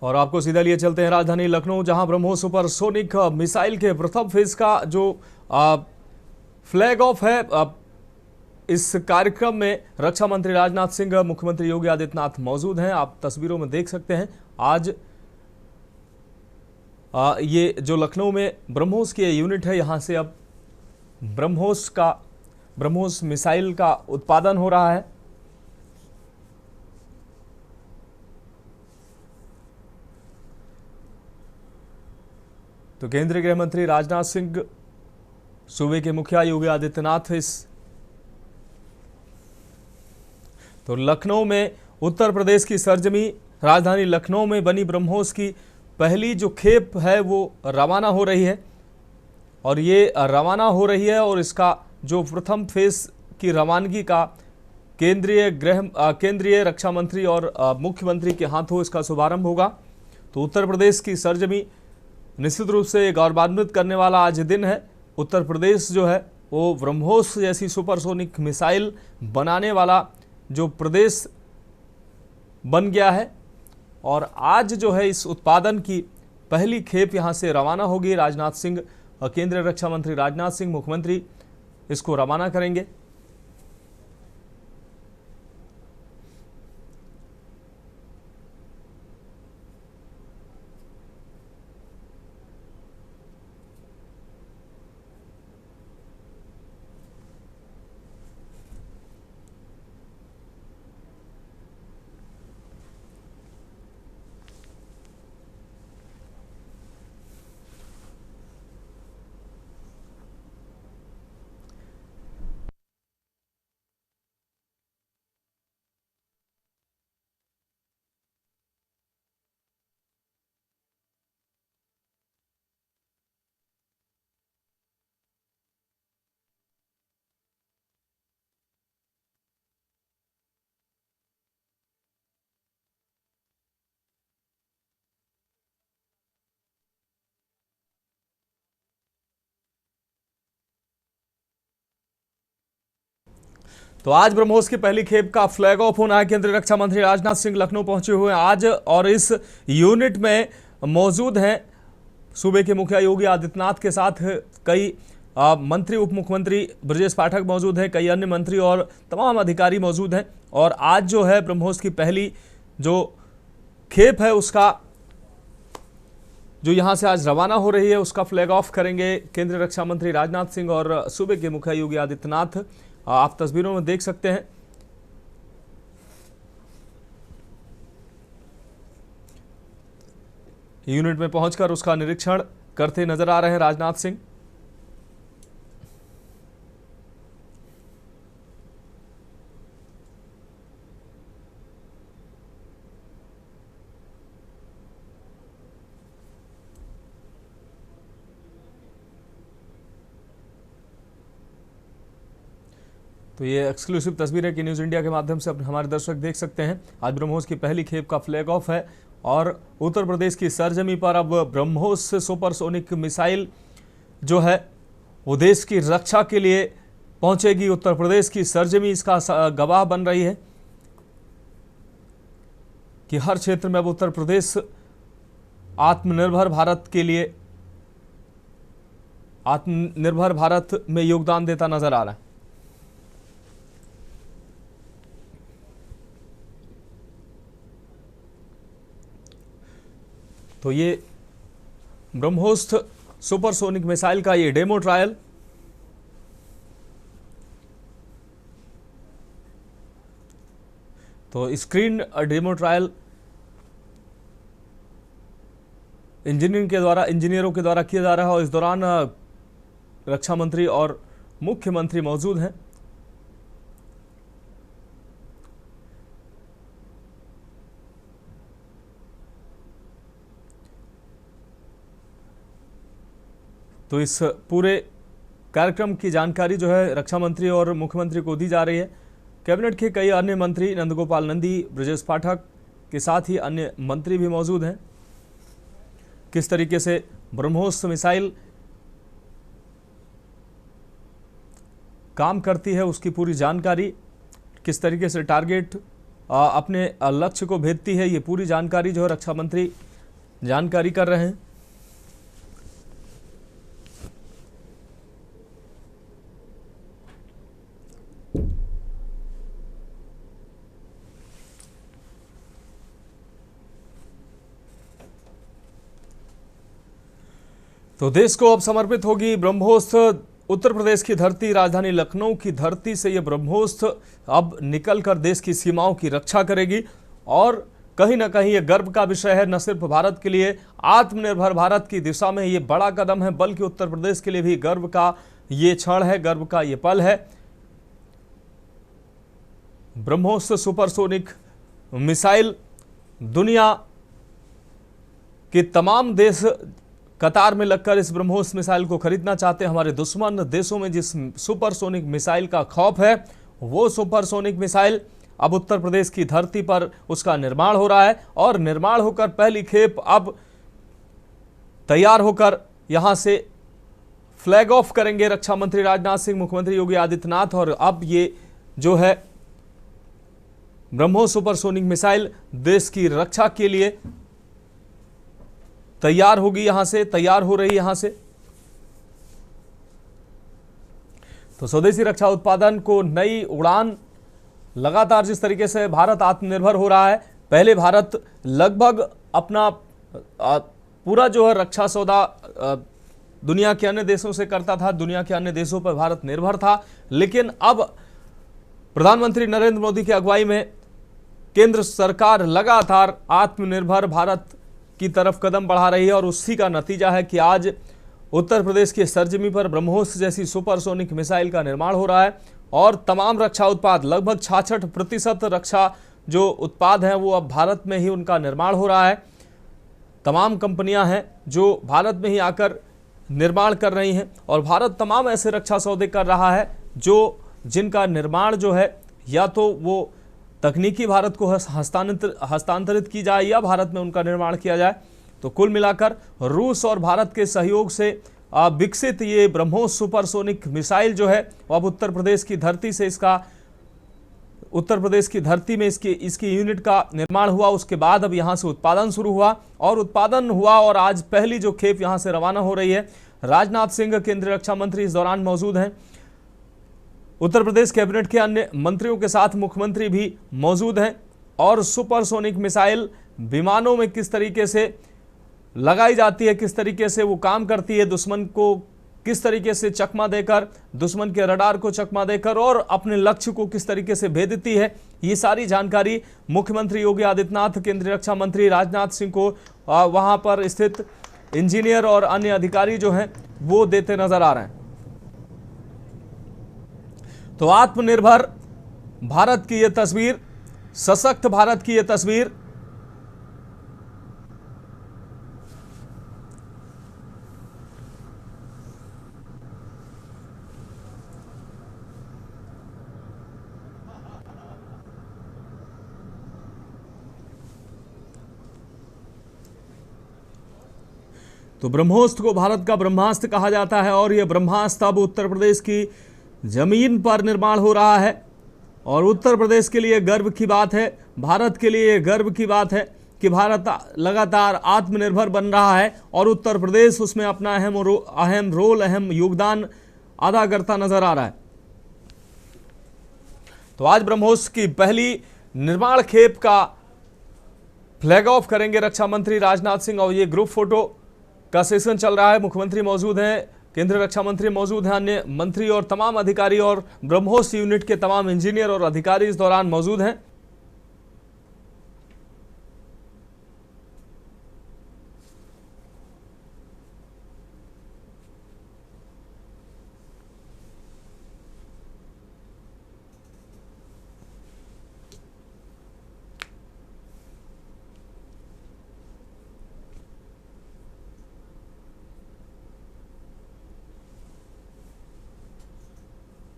और आपको सीधा लिए चलते हैं राजधानी लखनऊ, जहां ब्रह्मोस सुपरसोनिक मिसाइल के प्रथम फेज का जो फ्लैग ऑफ है, इस कार्यक्रम में रक्षा मंत्री राजनाथ सिंह, मुख्यमंत्री योगी आदित्यनाथ मौजूद हैं। आप तस्वीरों में देख सकते हैं। आज ये जो लखनऊ में ब्रह्मोस की यूनिट है, यहां से अब ब्रह्मोस मिसाइल का उत्पादन हो रहा है। तो केंद्रीय गृह मंत्री राजनाथ सिंह, सूबे के मुखिया योगी आदित्यनाथ तो लखनऊ में उत्तर प्रदेश की सरजमी राजधानी लखनऊ में बनी ब्रह्मोस की पहली जो खेप है वो रवाना हो रही है। और ये रवाना हो रही है और इसका जो प्रथम फेज की रवानगी का केंद्रीय रक्षा मंत्री और मुख्यमंत्री के हाथों इसका शुभारंभ होगा। तो उत्तर प्रदेश की सरजमी निश्चित रूप से गौरवान्वित करने वाला आज दिन है। उत्तर प्रदेश जो है वो ब्रह्मोस जैसी सुपरसोनिक मिसाइल बनाने वाला जो प्रदेश बन गया है। और आज जो है इस उत्पादन की पहली खेप यहाँ से रवाना होगी। राजनाथ सिंह, केंद्रीय रक्षा मंत्री राजनाथ सिंह, मुख्यमंत्री इसको रवाना करेंगे। तो आज ब्रह्मोस की पहली खेप का फ्लैग ऑफ होना है। केंद्रीय रक्षा मंत्री राजनाथ सिंह लखनऊ पहुंचे हुए हैं आज, और इस यूनिट में मौजूद हैं सूबे के मुखिया योगी आदित्यनाथ के साथ कई मंत्री, उप मुख्यमंत्री ब्रजेश पाठक मौजूद हैं, कई अन्य मंत्री और तमाम अधिकारी मौजूद हैं। और आज जो है ब्रह्मोस की पहली जो खेप है उसका जो यहां से आज रवाना हो रही है उसका फ्लैग ऑफ करेंगे केंद्रीय रक्षा मंत्री राजनाथ सिंह और सूबे के मुखिया योगी आदित्यनाथ। आप तस्वीरों में देख सकते हैं। यूनिट में पहुंचकर उसका निरीक्षण करते नजर आ रहे हैं राजनाथ सिंह। तो ये एक्सक्लूसिव तस्वीरें कि न्यूज़ इंडिया के माध्यम से हमारे दर्शक देख सकते हैं। आज ब्रह्मोस की पहली खेप का फ्लैग ऑफ है और उत्तर प्रदेश की सरजमी पर अब ब्रह्मोस सुपरसोनिक मिसाइल जो है वो देश की रक्षा के लिए पहुंचेगी। उत्तर प्रदेश की सरजमी इसका गवाह बन रही है कि हर क्षेत्र में अब उत्तर प्रदेश आत्मनिर्भर भारत में योगदान देता नजर आ रहा है। तो ये ब्रह्मोस सुपरसोनिक मिसाइल का ये डेमो ट्रायल तो स्क्रीन डेमो ट्रायल इंजीनियरों के द्वारा किया जा रहा है। और इस दौरान रक्षा मंत्री और मुख्यमंत्री मौजूद हैं। तो इस पूरे कार्यक्रम की जानकारी जो है रक्षा मंत्री और मुख्यमंत्री को दी जा रही है। कैबिनेट के कई अन्य मंत्री, नंदगोपाल नंदी, ब्रजेश पाठक के साथ ही अन्य मंत्री भी मौजूद हैं। किस तरीके से ब्रह्मोस मिसाइल काम करती है उसकी पूरी जानकारी, किस तरीके से टारगेट अपने लक्ष्य को भेदती है, ये पूरी जानकारी जो है रक्षा मंत्री जानकारी कर रहे हैं। तो देश को अब समर्पित होगी ब्रह्मोस। उत्तर प्रदेश की धरती, राजधानी लखनऊ की धरती से यह ब्रह्मोस अब निकलकर देश की सीमाओं की रक्षा करेगी और कहीं ना कहीं यह गर्व का विषय है, न सिर्फ भारत के लिए, आत्मनिर्भर भारत की दिशा में यह बड़ा कदम है, बल्कि उत्तर प्रदेश के लिए भी गर्व का ये क्षण है, गर्व का ये पल है। ब्रह्मोस सुपरसोनिक मिसाइल, दुनिया के तमाम देश कतार में लगकर इस ब्रह्मोस मिसाइल को खरीदना चाहते हैं। हमारे दुश्मन देशों में जिस सुपरसोनिक मिसाइल का खौफ है, वो सुपरसोनिक मिसाइल अब उत्तर प्रदेश की धरती पर उसका निर्माण हो रहा है और निर्माण होकर पहली खेप अब तैयार होकर यहां से फ्लैग ऑफ करेंगे रक्षा मंत्री राजनाथ सिंह, मुख्यमंत्री योगी आदित्यनाथ। और अब ये जो है ब्रह्मोस सुपरसोनिक मिसाइल देश की रक्षा के लिए तैयार होगी, यहां से तैयार हो रही यहां से। तो स्वदेशी रक्षा उत्पादन को नई उड़ान, लगातार जिस तरीके से भारत आत्मनिर्भर हो रहा है, पहले भारत लगभग अपना पूरा जो है रक्षा सौदा दुनिया के अन्य देशों से करता था, दुनिया के अन्य देशों पर भारत निर्भर था, लेकिन अब प्रधानमंत्री नरेंद्र मोदी की अगुवाई में केंद्र सरकार लगातार आत्मनिर्भर भारत की तरफ कदम बढ़ा रही है और उसी का नतीजा है कि आज उत्तर प्रदेश की सरजमी पर ब्रह्मोस जैसी सुपरसोनिक मिसाइल का निर्माण हो रहा है और तमाम रक्षा उत्पाद, लगभग 66% रक्षा जो उत्पाद हैं वो अब भारत में ही उनका निर्माण हो रहा है। तमाम कंपनियां हैं जो भारत में ही आकर निर्माण कर रही हैं और भारत तमाम ऐसे रक्षा सौदे कर रहा है जिनका निर्माण जो है या तो वो तकनीकी भारत को हस्तांतरित की जाए या भारत में उनका निर्माण किया जाए। तो कुल मिलाकर रूस और भारत के सहयोग से विकसित ये ब्रह्मोस सुपरसोनिक मिसाइल जो है वो अब उत्तर प्रदेश की धरती से उत्तर प्रदेश की धरती में इसकी यूनिट का निर्माण हुआ। उसके बाद अब यहाँ से उत्पादन शुरू हुआ और आज पहली जो खेप यहाँ से रवाना हो रही है। राजनाथ सिंह केंद्रीय रक्षा मंत्री इस दौरान मौजूद हैं। उत्तर प्रदेश कैबिनेट के अन्य मंत्रियों के साथ मुख्यमंत्री भी मौजूद हैं और सुपरसोनिक मिसाइल विमानों में किस तरीके से लगाई जाती है, किस तरीके से वो काम करती है, दुश्मन को किस तरीके से चकमा देकर, दुश्मन के रडार को चकमा देकर और अपने लक्ष्य को किस तरीके से भेदती है, ये सारी जानकारी मुख्यमंत्री योगी आदित्यनाथ, केंद्रीय रक्षा मंत्री राजनाथ सिंह को वहां पर स्थित इंजीनियर और अन्य अधिकारी जो हैं वो देते नजर आ रहे हैं। तो आत्मनिर्भर भारत की यह तस्वीर, सशक्त भारत की यह तस्वीर, तो ब्रह्मोस्त्र को भारत का ब्रह्मास्त्र कहा जाता है और यह ब्रह्मास्त्र अब उत्तर प्रदेश की जमीन पर निर्माण हो रहा है और उत्तर प्रदेश के लिए गर्व की बात है, भारत के लिए गर्व की बात है कि भारत लगातार आत्मनिर्भर बन रहा है और उत्तर प्रदेश उसमें अपना अहम योगदान अदा करता नजर आ रहा है। तो आज ब्रह्मोस की पहली निर्माण खेप का फ्लैग ऑफ करेंगे रक्षा मंत्री राजनाथ सिंह और ये ग्रुप फोटो का सेशन चल रहा है। मुख्यमंत्री मौजूद हैं, केंद्रीय रक्षा मंत्री मौजूद हैं, अन्य मंत्री और तमाम अधिकारी और ब्रह्मोस यूनिट के तमाम इंजीनियर और अधिकारी इस दौरान मौजूद हैं।